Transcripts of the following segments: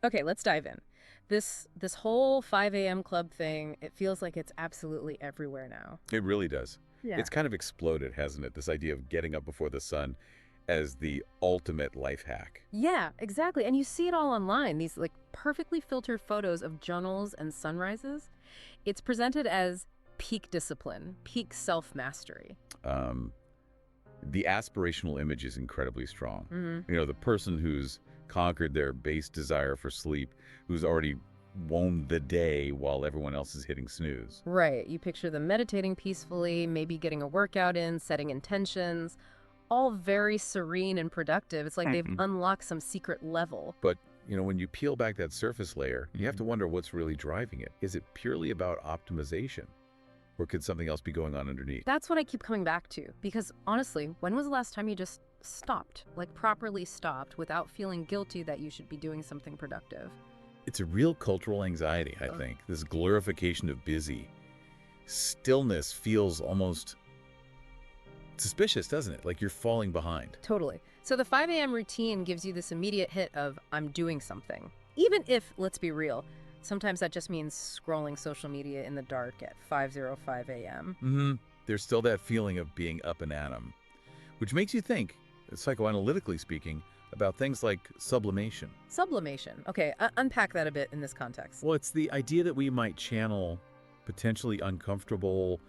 Okay, let's dive in. This whole 5 a.m. club thing, it feels like it's absolutely everywhere now. It really does. Yeah. It's kind of exploded, hasn't it? This idea of getting up before the sun as the ultimate life hack. Yeah, exactly. And you see it all online, these like perfectly filtered photos of journals and sunrises. It's presented as peak discipline, peak self-mastery. Um, the aspirational image is incredibly strong. Hmm. The person who's conquered their base desire for sleep, who's already won the day while everyone else is hitting snooze. Right. You picture them meditating peacefully, maybe getting a workout in, setting intentions, all very serene and productive. It's like they've Mhm. unlocked some secret level. But, when you peel back that surface layer, you have to wonder what's really driving it. Is it purely about optimization? Or could something else be going on underneath? That's what I keep coming back to. Because honestly, when was the last time you just stopped, like properly stopped, without feeling guilty that you should be doing something productive? It's a real cultural anxiety, I Ugh. think. This glorification of busy. Stillness feels almost suspicious, doesn't it? Like you're falling behind. Totally. So the 5 a.m. routine gives you this immediate hit of, I'm doing something. Even if, let's be real, sometimes that just means scrolling social media in the dark at 5:05 a.m. There's still that feeling of being up and at 'em, which makes you think, psychoanalytically speaking, about things like sublimation. Sublimation. Okay, unpack that a bit in this context. Well, it's the idea that we might channel potentially uncomfortable,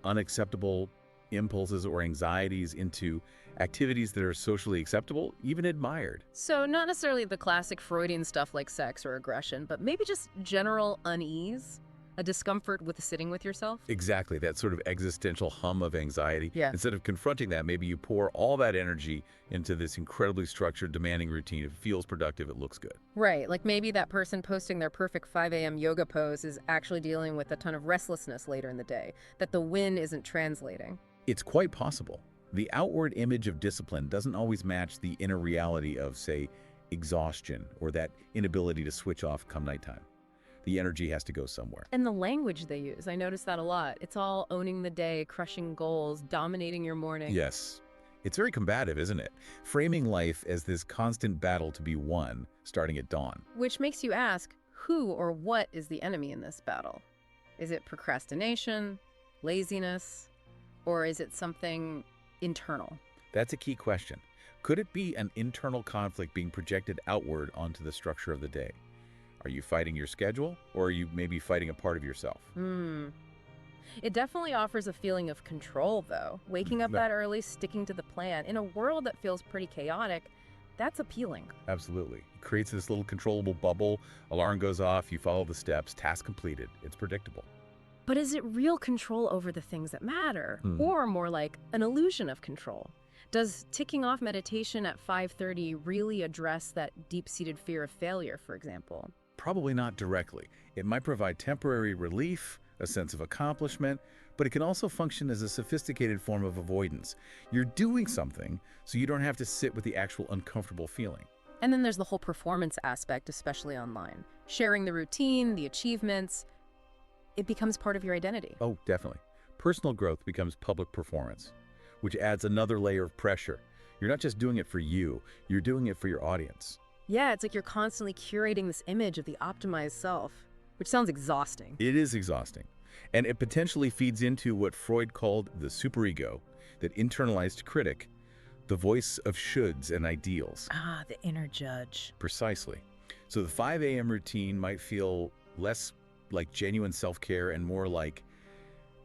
unacceptable impulses or anxieties into activities that are socially acceptable, even admired. So not necessarily the classic Freudian stuff like sex or aggression, but maybe just general unease, a discomfort with sitting with yourself? Exactly, that sort of existential hum of anxiety. Yeah. Instead of confronting that, maybe you pour all that energy into this incredibly structured, demanding routine. It feels productive, it looks good. Right, like maybe that person posting their perfect 5 a.m. yoga pose is actually dealing with a ton of restlessness later in the day, that the win isn't translating. It's quite possible. The outward image of discipline doesn't always match the inner reality of, say, exhaustion or that inability to switch off come nighttime. The energy has to go somewhere. And the language they use, I notice that a lot. It's all owning the day, crushing goals, dominating your morning. Yes. It's very combative, isn't it? Framing life as this constant battle to be won, starting at dawn. Which makes you ask, who or what is the enemy in this battle? Is it procrastination, laziness, or is it something internal? That's a key question. Could it be an internal conflict being projected outward onto the structure of the day? Are you fighting your schedule, or are you maybe fighting a part of yourself? It definitely offers a feeling of control, though. Waking up No. that early, sticking to the plan, in a world that feels pretty chaotic, that's appealing. Absolutely. It creates this little controllable bubble. Alarm goes off, you follow the steps, task completed. It's predictable. But is it real control over the things that matter? Hmm. Or more like an illusion of control? Does ticking off meditation at 5:30 really address that deep-seated fear of failure, for example? Probably not directly. It might provide temporary relief, a sense of accomplishment, but it can also function as a sophisticated form of avoidance. You're doing something so you don't have to sit with the actual uncomfortable feeling. And then there's the whole performance aspect, especially online. Sharing the routine, the achievements, it becomes part of your identity. Oh, definitely. Personal growth becomes public performance, which adds another layer of pressure. You're not just doing it for you, you're doing it for your audience. Yeah, it's like you're constantly curating this image of the optimized self, which sounds exhausting. It is exhausting. And it potentially feeds into what Freud called the superego, that internalized critic, the voice of shoulds and ideals. Ah, the inner judge. Precisely. So the 5 a.m. routine might feel less like genuine self-care and more like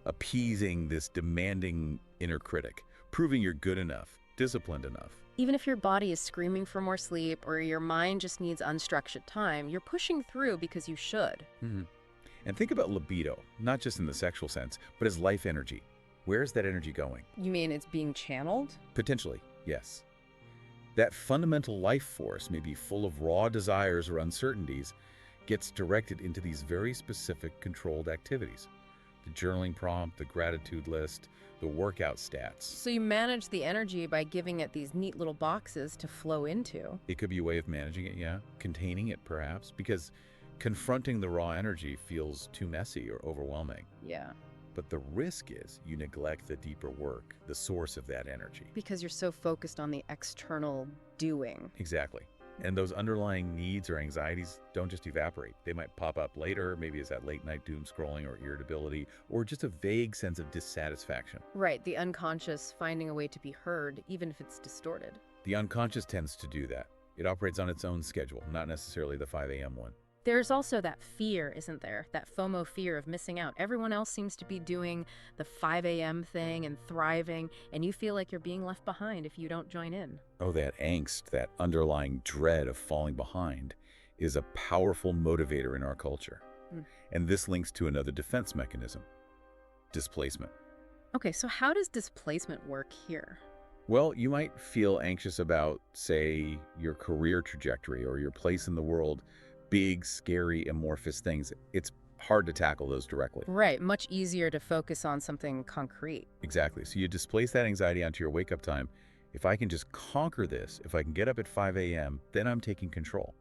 appeasing this demanding inner critic, proving you're good enough, disciplined enough. Even if your body is screaming for more sleep or your mind just needs unstructured time, you're pushing through because you should. And think about libido, not just in the sexual sense, but as life energy. Where's that energy going? You mean it's being channeled? Potentially, yes. That fundamental life force, maybe full of raw desires or uncertainties, gets directed into these very specific controlled activities. The journaling prompt, the gratitude list, the workout stats. So you manage the energy by giving it these neat little boxes to flow into. It could be a way of managing it, yeah. Containing it, perhaps, because confronting the raw energy feels too messy or overwhelming. Yeah. But the risk is you neglect the deeper work, the source of that energy. Because you're so focused on the external doing. Exactly. And those underlying needs or anxieties don't just evaporate. They might pop up later, maybe as that late night doom scrolling or irritability, or just a vague sense of dissatisfaction. Right, the unconscious finding a way to be heard, even if it's distorted. The unconscious tends to do that. It operates on its own schedule, not necessarily the 5 a.m. one. There's also that fear, isn't there? That FOMO fear of missing out. Everyone else seems to be doing the 5 a.m. thing and thriving, and you feel like you're being left behind if you don't join in. Oh, that angst, that underlying dread of falling behind is a powerful motivator in our culture. And this links to another defense mechanism, displacement. Okay, so how does displacement work here? Well, you might feel anxious about, say, your career trajectory or your place in the world, big, scary, amorphous things. It's hard to tackle those directly. Right, much easier to focus on something concrete. Exactly. So you displace that anxiety onto your wake-up time. If I can just conquer this, if I can get up at 5 a.m., then I'm taking control.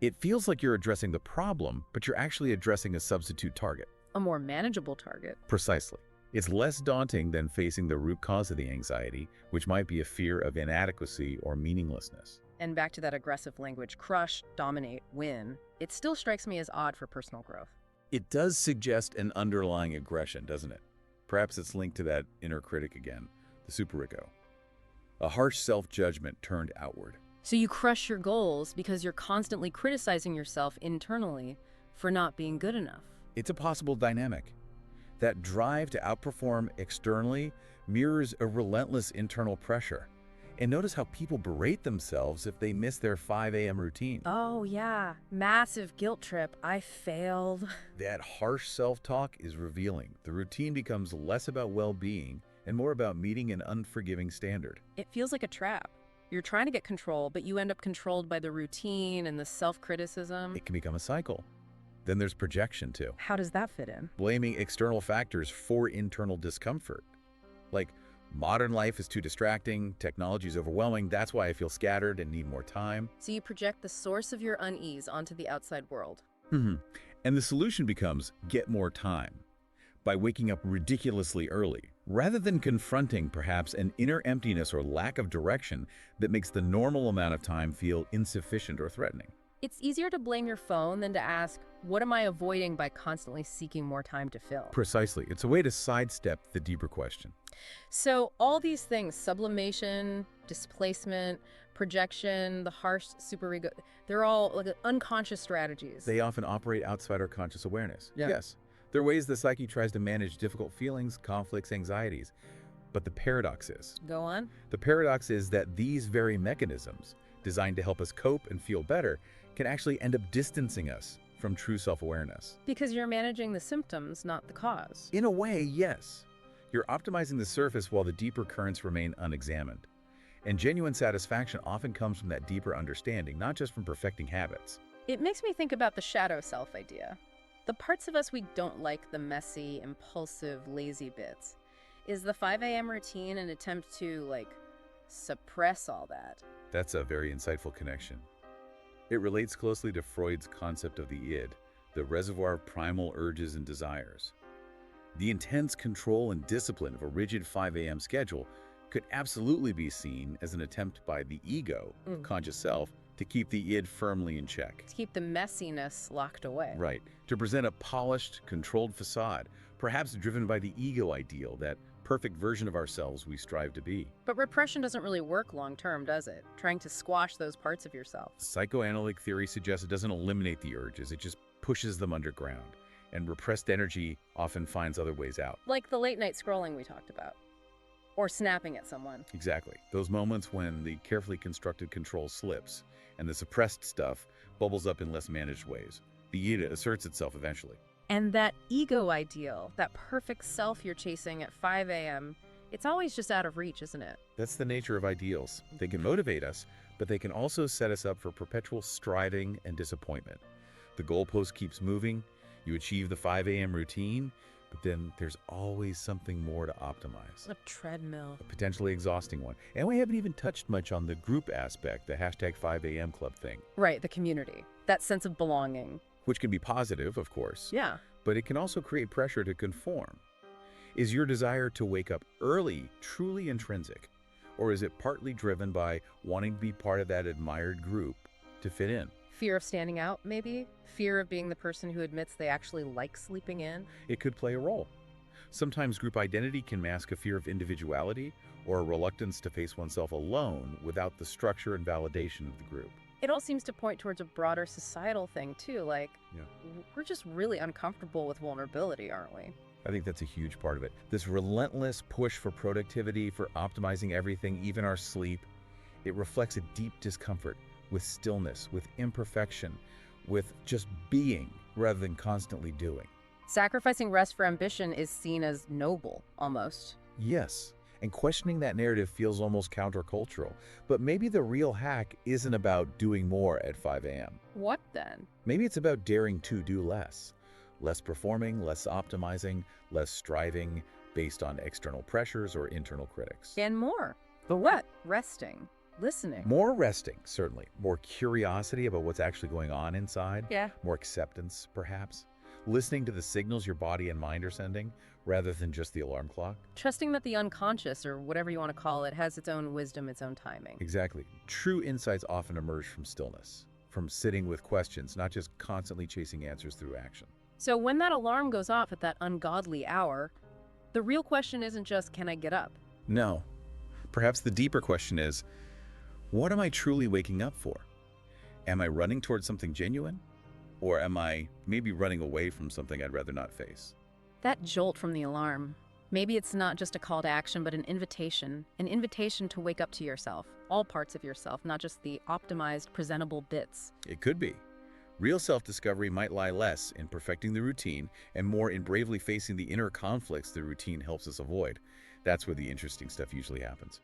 It feels like you're addressing the problem, but you're actually addressing a substitute target. A more manageable target. Precisely. It's less daunting than facing the root cause of the anxiety, which might be a fear of inadequacy or meaninglessness. And back to that aggressive language, crush, dominate, win. It still strikes me as odd for personal growth. It does suggest an underlying aggression, doesn't it? Perhaps it's linked to that inner critic again, the superego. A harsh self-judgment turned outward. So you crush your goals because you're constantly criticizing yourself internally for not being good enough. It's a possible dynamic. That drive to outperform externally mirrors a relentless internal pressure. And notice how people berate themselves if they miss their 5 a.m. routine. Oh yeah, massive guilt trip. I failed. That harsh self-talk is revealing. The routine becomes less about well-being and more about meeting an unforgiving standard. It feels like a trap. You're trying to get control, but you end up controlled by the routine and the self-criticism. It can become a cycle. Then there's projection too. How does that fit in? Blaming external factors for internal discomfort. Like, modern life is too distracting, technology is overwhelming, that's why I feel scattered and need more time. So you project the source of your unease onto the outside world. And the solution becomes get more time by waking up ridiculously early, rather than confronting perhaps an inner emptiness or lack of direction that makes the normal amount of time feel insufficient or threatening. It's easier to blame your phone than to ask, what am I avoiding by constantly seeking more time to fill? Precisely. It's a way to sidestep the deeper question. So all these things, sublimation, displacement, projection, the harsh superego, they're all like unconscious strategies. They often operate outside our conscious awareness. Yeah. Yes. They're ways the psyche tries to manage difficult feelings, conflicts, anxieties. But the paradox is, Go on. the paradox is that these very mechanisms, designed to help us cope and feel better, can actually end up distancing us from true self-awareness. Because you're managing the symptoms, not the cause. In a way, yes. You're optimizing the surface while the deeper currents remain unexamined. And genuine satisfaction often comes from that deeper understanding, not just from perfecting habits. It makes me think about the shadow self idea. The parts of us we don't like, the messy, impulsive, lazy bits. Is the 5 a.m. routine an attempt to, like, suppress all that? That's a very insightful connection. It relates closely to Freud's concept of the id, the reservoir of primal urges and desires. The intense control and discipline of a rigid 5 a.m. schedule could absolutely be seen as an attempt by the ego, conscious self, to keep the id firmly in check. To keep the messiness locked away. Right. To present a polished, controlled facade, perhaps driven by the ego ideal, that perfect version of ourselves we strive to be. But repression doesn't really work long-term, does it? Trying to squash those parts of yourself. Psychoanalytic theory suggests it doesn't eliminate the urges, it just pushes them underground. And repressed energy often finds other ways out. Like the late-night scrolling we talked about. Or snapping at someone. Exactly. Those moments when the carefully constructed control slips and the suppressed stuff bubbles up in less managed ways. The id asserts itself eventually. And that ego ideal, that perfect self you're chasing at 5 a.m., it's always just out of reach, isn't it? That's the nature of ideals. They can motivate us, but they can also set us up for perpetual striving and disappointment. The goalpost keeps moving, you achieve the 5 a.m. routine, but then there's always something more to optimize. A treadmill. A potentially exhausting one. And we haven't even touched much on the group aspect, the hashtag 5 a.m. club thing. Right, the community. That sense of belonging. Which can be positive, of course. Yeah. But it can also create pressure to conform. Is your desire to wake up early truly intrinsic? Or is it partly driven by wanting to be part of that admired group, to fit in. Fear of standing out, maybe? Fear of being the person who admits they actually like sleeping in? It could play a role. Sometimes group identity can mask a fear of individuality or a reluctance to face oneself alone without the structure and validation of the group. It all seems to point towards a broader societal thing, too. Like, Yeah. we're just really uncomfortable with vulnerability, aren't we? I think that's a huge part of it. This relentless push for productivity, for optimizing everything, even our sleep, it reflects a deep discomfort with stillness, with imperfection, with just being rather than constantly doing. Sacrificing rest for ambition is seen as noble, almost. Yes, and questioning that narrative feels almost countercultural. But maybe the real hack isn't about doing more at 5 a.m. What then? Maybe it's about daring to do less. Less performing, less optimizing, less striving based on external pressures or internal critics. And more. But what? Resting. Listening. More resting, certainly. More curiosity about what's actually going on inside. Yeah. More acceptance, perhaps. Listening to the signals your body and mind are sending rather than just the alarm clock. Trusting that the unconscious, or whatever you want to call it, has its own wisdom, its own timing. Exactly. True insights often emerge from stillness, from sitting with questions, not just constantly chasing answers through action. So when that alarm goes off at that ungodly hour, the real question isn't just, can I get up? No. Perhaps the deeper question is, what am I truly waking up for? Am I running towards something genuine? Or am I maybe running away from something I'd rather not face? That jolt from the alarm. Maybe it's not just a call to action, but an invitation to wake up to yourself, all parts of yourself, not just the optimized, presentable bits. It could be. Real self-discovery might lie less in perfecting the routine and more in bravely facing the inner conflicts the routine helps us avoid. That's where the interesting stuff usually happens.